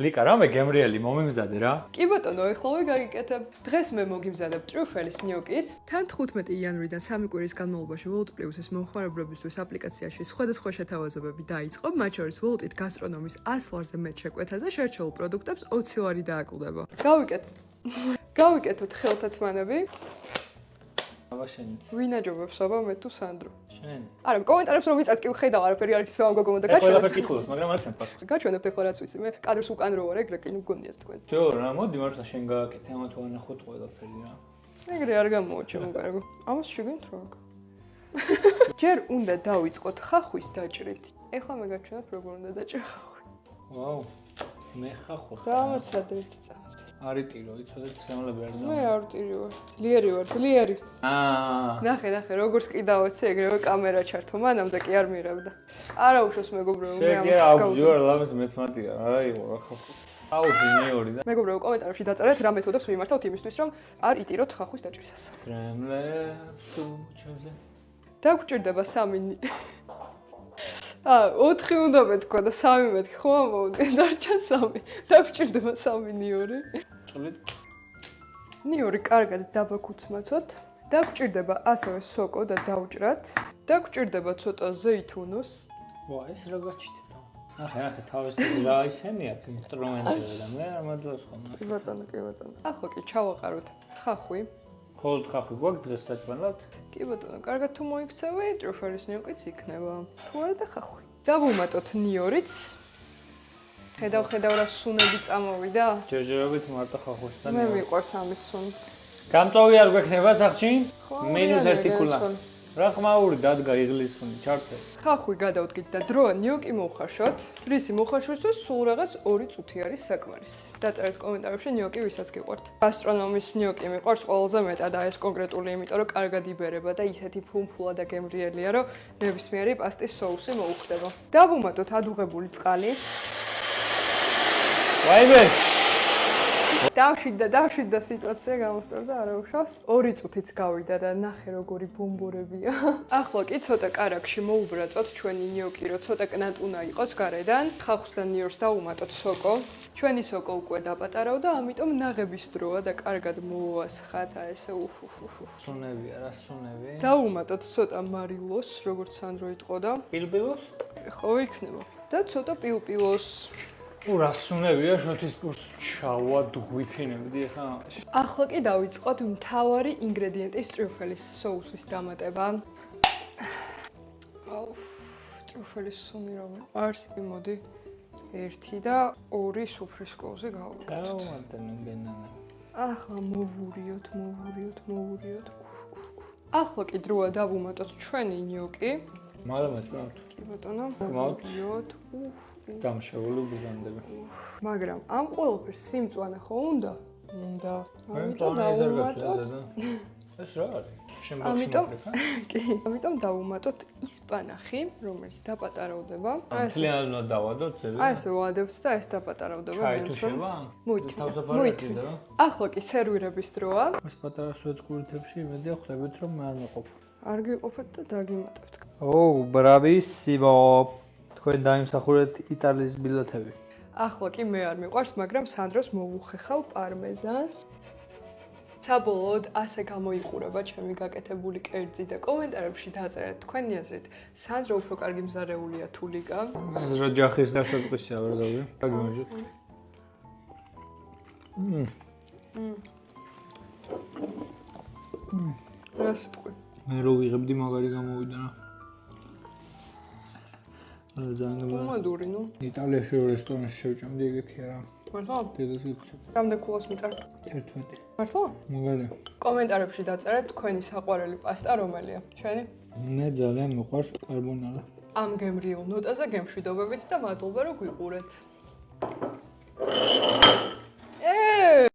ლიკა, რამე გემრიელი მომიმზადე რა. კი ბატონო, ეხლავე გაგიკეთებ. დღეს მე მოგიმზადებ ტრიუფელის ნიუკის. თან 15 იანვრიდან 3 კვირის განმავლობაში Wolt Plus-ის მომხმარებლებისთვის აპლიკაციაში სხვადასხვა შეთავაზებები დაიწყო, მათ შორის Wolt-ით გასტრონომის 100 ლარზე მეტ შეკვეთაზე შერჩეულ პროდუქტებს 20 ლარი დააკლდება. გავიკეთოთ ხელთათმანები. აბაშენიც. ვინ აჯობებს აბა მე თუ სანდრო? შენ. არა, კომენტარებს რომ ვიწად კი ვხედავ, არაფერი არის ისე ამგოგო და გაჩვენებ. ყველაფერს კითხულობს, მაგრამ არ ცემ პასუხს. გაჩვენებთ ეხლა რაც ვიცი, მე კადრს უკან რო ვარ, ეგრე კი მგონიათ თქვენ. ჯო, რა მოდი მართლა შენ გააკეთე, ამა თუ ანახოთ ყველაფერი რა. ეგრე არ გამოვაჩო მაგარგო. ამას შეგენთ რა. ჯერ უნდა დავიწყოთ ხახვის დაჭრით. ეხლა მე გაჩვენებ როგორ უნდა დაჭრა ხახვი. ვაუ. მე ხახვა. გამოცად ერთი წამით. არიტირო, იცოდე ცრემლები არ მე არ ვტირი ვარ. ძლიერი ვარ, ძლიერი. ნახე, როგორც კიდავოცი, ეგრევე კამერა ჩართო, მანამდე კი არ მირევდა. არა უშოს მეგობრებო, მე ამას გავუძინე. შეგე ლამის მეცმატია, რა იყო რა ხახვა. აუზი მეორი და მეგობრებო, კომენტარებში დაწერეთ რა მეთოდებს ვიმართავთ იმისთვის, რომ არ იტიროთ ხახვის დაჭრისას. ცრემლებს თუ ჩემზე. დაგჭირდება 3 4 უნდა მეთქვა და 3 მეთქი, ხო ამოვიდი, დარჩა 3. დაგჭირდება 3 ნიორი. ჭლით. ნიორი კარგად დაბაქუცმაცოთ. დაგჭირდება ასევე სოკო და დავჭრათ. დაგჭირდება ცოტა ზეითუნოს. ვა, ეს რა გაჩიტება? ახე, თავის რა ისენია ინსტრუმენტები და მე არ მაძლევს ხოლმე. კი ბატონო. ახლა კი ჩავაყაროთ ხახვი. ხოლოდ ხახვი გვაქვს დღეს საჭმელად? კი ბატონო, კარგად თუ მოიქცევი, ტრიუფელის ნიუკიც იქნება. თუ არა და ხახვი. დავუმატოთ ნიორიც. ხედავ რა სუნები წამოვიდა? ჯერჯერობით მარტო ხახვისთან. მე მიყვარს ამის სუნიც. გამწოვი არ გვექნება სახში? მინუს 1 კულა. რა ხმაური დადგა იღლისუნი, ჩართე. ხახვი გადავდგით და დროა ნიუკი მოვხარშოთ. რისი მოხარშვისთვის სულ რაღაც 2 წუთი არის საკმარისი. დაწერეთ კომენტარებში ნიუკი ვისაც გიყვართ. გასტრონომის ნიუკი მიყვარს ყველაზე მეტად და ეს კონკრეტული, იმიტომ რომ კარგად იბერება და ისეთი ფუმფულა და გემრიელია, რომ ნებისმიერი პასტის соуსი მოუხდება. დავუმატოთ ადუღებული წყალი. ვაიმე! დავშვიდ და სიტუაცია გამოსწორდა, არა უშავს. 2 წუთიც გავიდა და ნახე როგორი ბომბორებია. ახლა კი ცოტა კარაქში მოუბრაწოთ ჩვენი ნიუკი, რომ ცოტა კნატუნა იყოს გარედან. ხახვის და ნიორს დავუმატოთ სოკო. ჩვენი სოკო უკვე დაპატარავდა, ამიტომ ნაღების დროა და კარგად მოვასხათ ესე სუნებია, რა სუნები? დავუმატოთ ცოტა მარილოს, როგორც სანდრო იტყოდა. პილპილოს? ხო იქნება. და ცოტა პილპილოს. რა სუნებია, შოთის პურს ჩავადღვიფინებდი ახლა. ახლა კი დავიწყოთ მთავარი ინგრედიენტის ტრიუფელის соуსის დამატება. ტრიუფელის სუნი რომ არის, კი მოდი 1 და 2 სუფრის კოვზე გავაკეთოთ. გავუმატენ ბენანა. ახლა მოვურიოთ. ახლა კი დროა დავუმატოთ ჩვენი ნიუკი. მალე ჭამთ. კი ბატონო. მოვურიოთ. დამშეული ბიზანდები. მაგრამ ამ ყველაფერს სიმწვანე ხო უნდა? უნდა. ამიტომ დავუმატოთ. ეს რა არის? ამიტომ დავუმატოთ ისპანახი, რომელიც დაპატარავდება. მთლიანად დავადოთ ზევი. ესე ვადებთ და ეს დაპატარავდება. ჩაითუშება? მოით. ახლა კი სერვირების დროა. ეს პატარა სვეცკურითებში იმედია ხვდებით რომ მე არ მეყოფ. არ გიყოფეთ და დაგიმატებთ. ბრავისიმო. თქვენ დაიმსახურეთ იტალიის ბილეთები. ახლა კი მე არ მიყვარს, მაგრამ სანდროს მოვუხეხავ პარმეზანს. საბოლოოდ ასე გამოიყურება ჩემი გაკეთებული კერძი და კომენტარებში დაწერეთ თქვენი აზრით, სანდრო უფრო კარგი მზარეულია თუ ლიკა. ეს რა ჯახის დასაწყისია ვერ გავიგე. გაგიმარჯვეთ. რა სიტყვი? მე რო ვიღებდი მაგარი გამოვიდა რა. მომადური, ნუ. იტალიაში რესტორანში შევჭამდი ეგეთი რა. მართლა? დედას გიქცევ. რამდენ კულას მიწარ? 11. მართლა? მაგარი. კომენტარებში დაწერეთ თქვენი საყვარელი პასტა რომელია. შენი? მე ძალიან მიყვარს კარბონარა. ამ გემრიელ ნოტაზე გემშვიდობებით და მადლობა რომ გვიყურეთ.